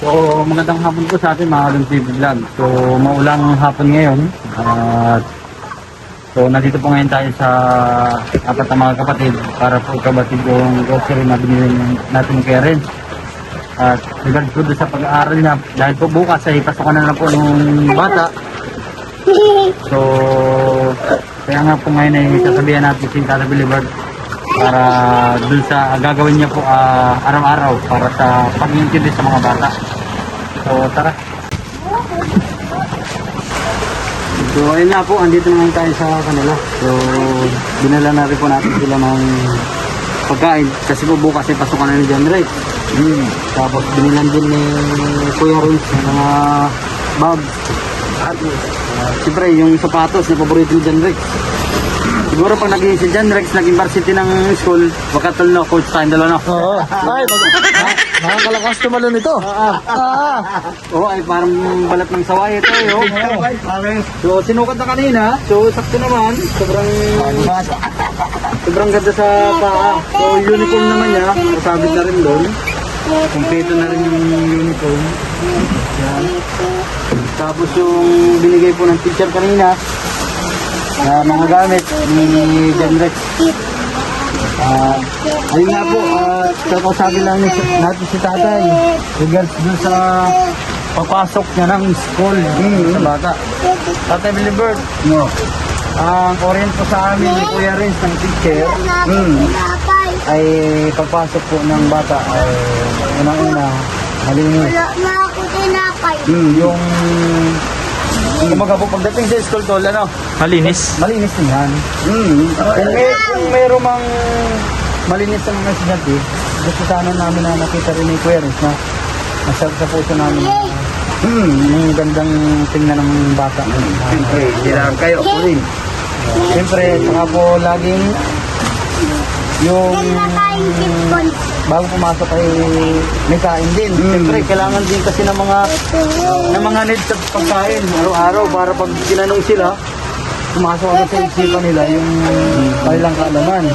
So, magandang hapon po sa atin mga Kalong TV Vlog. So, maulang hapon ngayon. At so, nandito po ngayon tayo sa apat na mga kapatid para po kabatid yung grocery na binili natin kay Ren. At regard po doon sa pag-aaral niya, dahil po bukas ay pasokan na po ng bata. So, kaya nga po ngayon ay sasabihan natin si Tata Bilibert para dun sa gagawin niya po araw-araw para sa pag-iintindi sa mga bata. So tara. So ayun nga po, andito naman tayo sa kanila. So dinala na rin po natin sila ng pagkain kasi po bukas ay pasukan na ni John Ray. Tapos binilan din ni Kuya Ruiz ng mga bags. At siyempre yung sapatos na paborito ni John Ray. Siguro pag naging si John Rex, naging varsity ng school, wakatol no, coach tayong dalawa no. Oo. Ay, makakalakas tumalo nito. Oo, ay parang balat ng saway ito eh. Oh. So sinukat na kanina, so sakto naman, sobrang ganda sa paa. So uniform naman niya, masabit na rin doon. Kompleto na rin yung uniform. Yan. Tapos yung binigay po ng teacher kanina, mga gamit ni John Rex. Ayun nga po, kakausapin lang natin si tatay regards dun sa papasok niya ng school sa bata. Tatay Bilibert, no. Ang orient po sa amin ni Kuya Renz ng teacher ay pagpasok po ng bata ay unang-una malinis. Yung kumaga po pagdating sa school tol, ano? Malinis. Malinis din yan. Kung mayroong mang malinis sa mga estudyante, gusto sana namin na nakita rin ni Kuya Renz na masarap sa puso namin. Yung gandang tingnan ng bata. Siyempre, diraan kayo ako rin. Siyempre, saka po laging yung bago pumasok ay may kain din. Siyempre, kailangan din kasi ng mga needs sa pagkain araw-araw para pag ginanong sila, pumasok agad sa isipan nila yung kanilang kaalaman.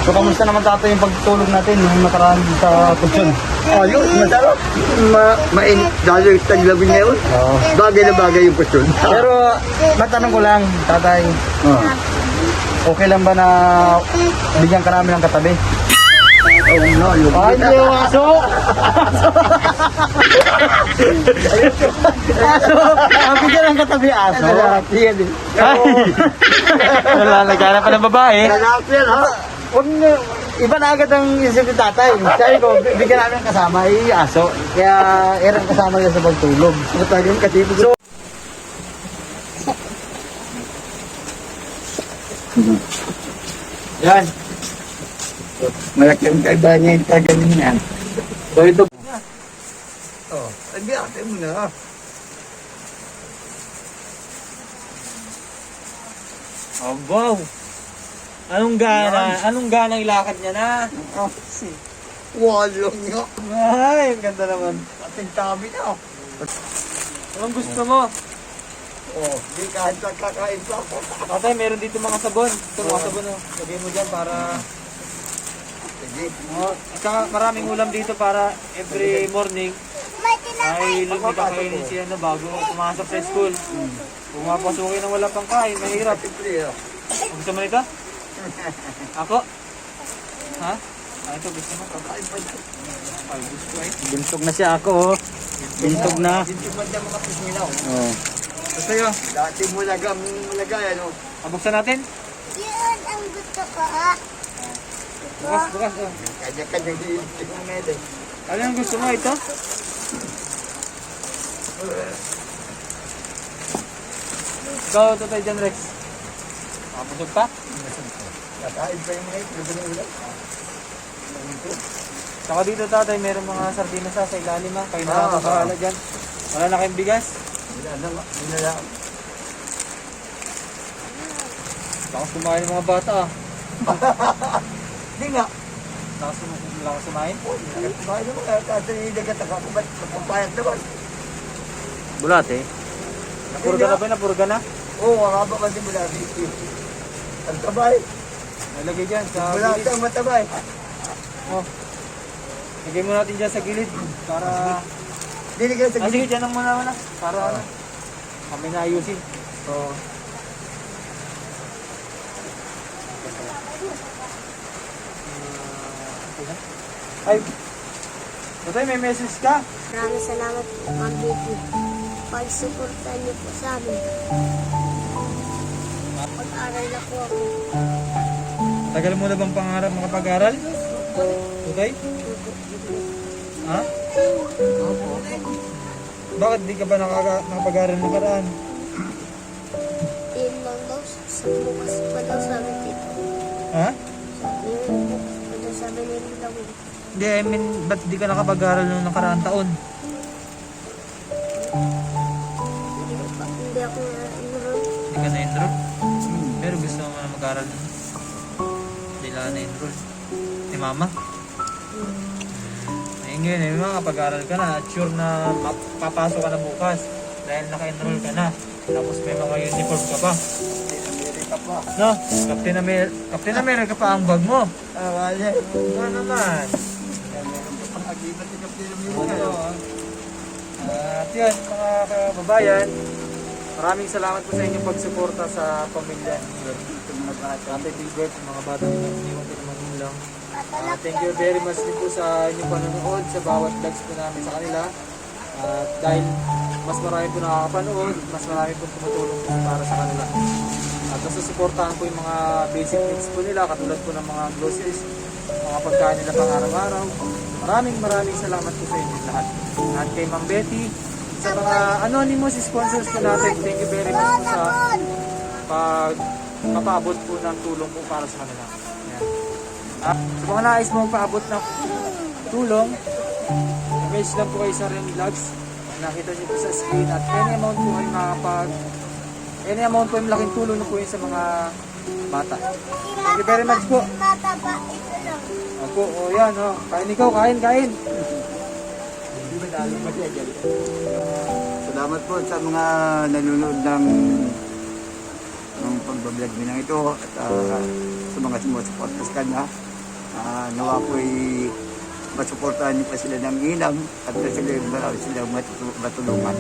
So, kamusta naman tatay yung pagtulog natin yung nakaraan sa kutsyon? Ayun, masarap. Mainit. Lalo yung taglabing ngayon. Bagay na bagay yung question. Pero, matanong ko lang, tatay, okay lang ba na bigyan ka namin ng katabi? Oo nga, yung Ay, hindi yung aso! Aso! Bigyan ng katabi aso? Sige din. Ay! Wala, naghanap pa ng babae. Lalaki yan, ha? Huwag na, iba na agad ang isip ni tatay. Sabi ko, bigyan namin ng kasama, aso. Kaya, erang kasama nila sa pagtulog. Matagal katipog. So, yan. Malaki ang kaiba niya yung taganina. So, ito. Oh, hindi ate mo na. Oh, wow. Anong gana ilakad niya na? Walong nga. Ay, ang ganda naman. Ating tabi na. Anong gusto mo? Oh, di kahit kakain pa ako. Tatay, meron dito mga sabon. Ito mga sabon, oh. Lagay mo dyan para... Sige. Oh, at saka maraming ulam dito para every morning ay kakainin siya na bago pumasok sa school. Kung mapasukin ng wala pang kain, mahirap. Siyempre, oh. Gusto mo nito? Ako? Ha? Ito gusto mo? Kakain pa dyan. Ay, gusto eh. Bintog na siya ako, oh. Bintog na. Dito pa dyan mga pisminaw. Oh. Gusto yun? Dati mulagay, ano? Abuksan natin? Yun ang gusto ko. Bukas, oh. Kanya-kanya yung mede. Ano yung gusto mo? Ito? Ikaw, Tatay John Rex. Busog pa? Kakain pa yung mga ito. Ano ulam? Saka dito, Tatay, meron mga sardinas sa ilalim, ha? Kayo na lang makarala dyan. Wala na kayong bigas? Wala na nga. Wala na. Lakas kumain ng mga bata, ah. Hindi nga. Lakas kumain? Kumain naman kaya kasi nilagat ako. Ba't magpapayat naman? Bulat eh. Napurga na ba? Napurga na? Oo, ang haba kasi mula dito. Ang tabay. Nalagay dyan sa Wala gilid. kang matabay. Oh. Lagay mo natin dyan sa gilid para Dili ka sa Sige, dyan lang muna. Para ano, kami na ayusin. Oo. Ay, Tatay, may message ka? Maraming salamat po, Ma'am Vicky. Pag-suporta niyo po sa amin. Pag-aral na po ako. Tagal mo na bang pangarap makapag-aral? Okay? Ha? Bakit di ka ba nakapag-aral ng karaan? Yun lang daw, sa bukas pa daw sabi dito. Ha? Yun pa daw sabi ni Lula. Hindi, I mean, ba't di ka nakapag-aral nung nakaraang taon? Hindi ako na-enroll. Hindi ka na-enroll? Pero gusto mo na mag-aral nun? Hindi lang na-enroll. Si mama? Ngayon, may mga kapag-aral ka na at sure na papasok ka na bukas dahil naka-enroll ka na. Tapos may mga uniform ka pa. No? Captain America pa ang bag mo. Wala. Nga naman. Pag-agibat ni Kapitän Ano, at yun, mga kababayan, maraming salamat po sa inyong pagsuporta sa pamilya ni Ate Gilbert, sa mga batang iniwan ko ng magulang. Thank you very much din po sa inyong panonood sa bawat vlogs po namin sa kanila. At dahil mas marami po nakakapanood, mas marami po tumutulong po para sa kanila. At nasusuportahan po yung mga basic needs po nila, katulad po ng mga groceries, mga pagkain nila pang araw-araw. Maraming salamat po sa inyo lahat. At kay Ma'am Betty, sa mga anonymous sponsors po natin, thank you very much po sa pagpapaabot po ng tulong po para sa kanila. Ayan. At sa mga nais mo paabot ng tulong, message lang po kayo sa Remy Vlogs. Nakita niyo po sa screen at any amount po ay any amount po yung laking tulong na po yun sa mga bata. Thank you very much po. Mataba, ito lang. Ako, yan, kain ikaw, kain. Salamat po sa mga nanonood ng pagbablog mo ng ito at sa mga sumusuporta sa kanya. Nawa po'y masuportahan niyo pa sila ng inam at marami silang matulungan.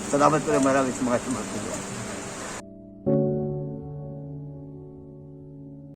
Salamat po na marami sa mga sumusuporta.